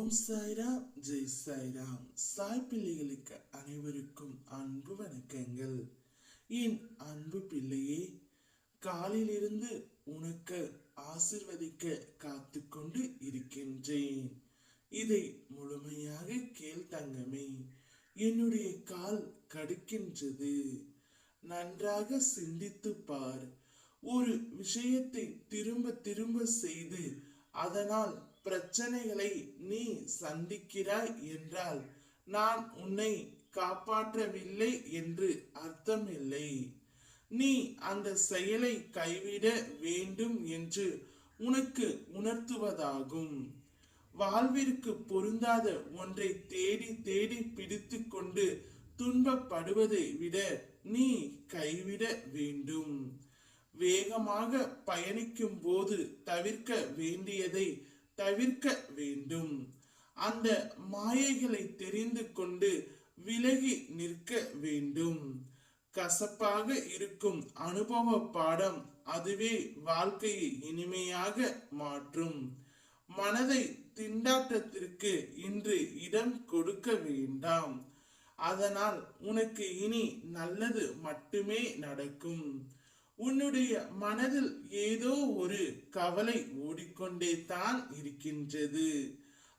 ஓம் சாய்ராம், ஜெய் சாய்ராம். சாய் பிள்ளைகளுக்கு அனைவருக்கும் அன்பு வணக்கங்கள். என் அன்பு பிள்ளையே, காலிலிருந்து உனக்கு ஆசிர்வதிக்க காத்து கொண்டு இருக்கின்றேன். இதை முழுமையாக கேள் தங்கமே. என்னுடைய கால் கடுக்கின்றது. நன்றாக சிந்தித்து பார். ஒரு விஷயத்தை திரும்ப திரும்ப செய்து அதனால் பிரச்சனைகளை நீ சந்திக்கிறாய் என்றால் நான் உன்னை காப்பாற்றவில்லை என்று அர்த்தமில்லை. நீ அந்த செயலை கைவிட வேண்டும் என்று உனக்கு உணர்த்துவதாகும். வாழ்விற்கு பொருந்தாத ஒன்றை தேடி தேடி பிடித்து கொண்டு துன்பப்படுவதை விட நீ கைவிட வேண்டும். வேகமாக பயணிக்கும் போது தவிர்க்க வேண்டியதை தவிர்க்க வேண்டும். அந்த மாயைகளை தெரிந்து கொண்டு விலகி நிற்க வேண்டும். கசப்பாக இருக்கும் அனுபவ பாடம் அதுவே வாழ்க்கையை இனிமையாக மாற்றும். மனதை திண்டாட்டத்திற்கு இன்று இடம் கொடுக்க வேண்டாம். அதனால் உனக்கு இனி நல்லது மட்டுமே நடக்கும். உன்னுடைய மனதில் ஏதோ ஒரு கவலை ஓடிக்கொண்டே தான் இருக்கின்றது.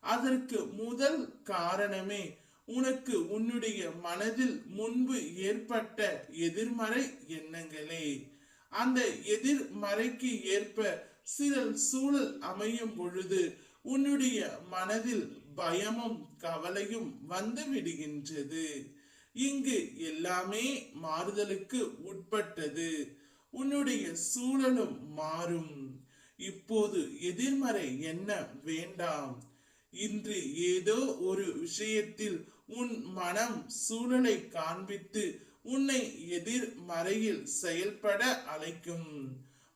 அதற்கு முதல் காரணமே உனக்கு உன்னுடைய மனதில் முன்பு ஏற்பட்ட எதிர்மறை எண்ணங்களே. அந்த எதிர்மறைக்கு ஏற்ப சில சூழல் அமையும் பொழுது உன்னுடைய மனதில் பயமும் கவலையும் வந்து விடுகின்றது. இங்கு எல்லாமே மாறுதலுக்கு உட்பட்டது. உன்னுடைய சூழலும் மாறும். இப்போது எதிர்மறை என்ன வேண்டாம். இன்று ஏதோ ஒரு விஷயத்தில் உன் மனம் சூழலை காண்பித்து உன்னை எதிர்மறையில் செயல்பட அழைக்கும்.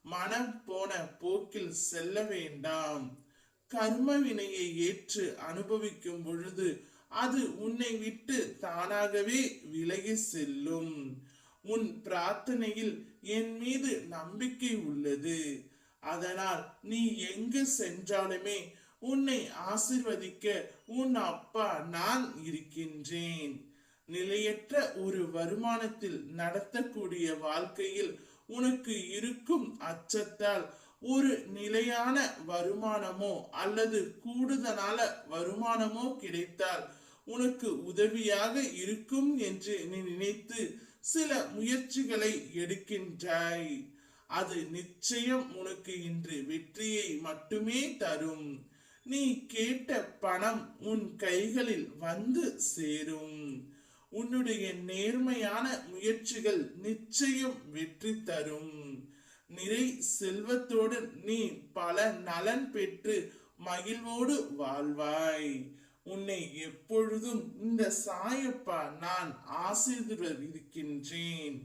மனம் போன போக்கில் செல்ல வேண்டாம். கர்ம வினையை ஏற்று அனுபவிக்கும் பொழுது அது உன்னை விட்டு தானாகவே விலகி செல்லும். உன் பிரார்த்தனையில் என் மீது நம்பிக்கை உள்ளது. அதனால் நீ எங்கு சென்றாலுமே உன்னை ஆசிர்வதிக்க உன் அப்பா நான் இருக்கின்றேன். நிலையற்ற ஒரு வருமானத்தில் நடத்தக்கூடிய வாழ்க்கையில் உனக்கு இருக்கும் அச்சத்தால் ஒரு நிலையான வருமானமோ அல்லது கூடுதலான வருமானமோ கிடைத்தால் உனக்கு உதவியாக இருக்கும் என்று நீ நினைத்து சில முயற்சிகளை எடுக்கின்றாய். அது நிச்சயம் உனக்கு இன்று வெற்றியை மட்டுமே தரும். நீ கேட்ட பணம் உன் கைகளில் வந்து சேரும். உன்னுடைய நேர்மையான முயற்சிகள் நிச்சயம் வெற்றி தரும். நிறை செல்வத்தோடு நீ பல நலன் பெற்று மகிழ்வோடு வாழ்வாய். உன்னை எப்பொழுதும் இந்த சாயப்பா நான் ஆசீர்வதிக்கின்றேன்.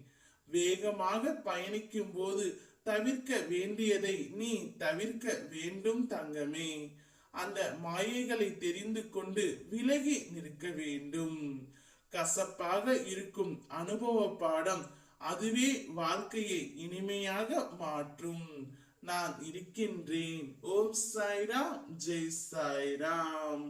வேகமாக பயணிக்கும் போது தவிர்க்க வேண்டியதை நீ தவிர்க்க வேண்டும் தங்கமே. அந்த மாயைகளை தெரிந்து கொண்டு விலகி நிற்க வேண்டும். கசப்பாக இருக்கும் அனுபவ பாடம் அதுவே வாழ்க்கையை இனிமையாக மாற்றும். நான் இருக்கின்றேன். ஓம் சாய்ராம், ஜெய் சாய்ராம்.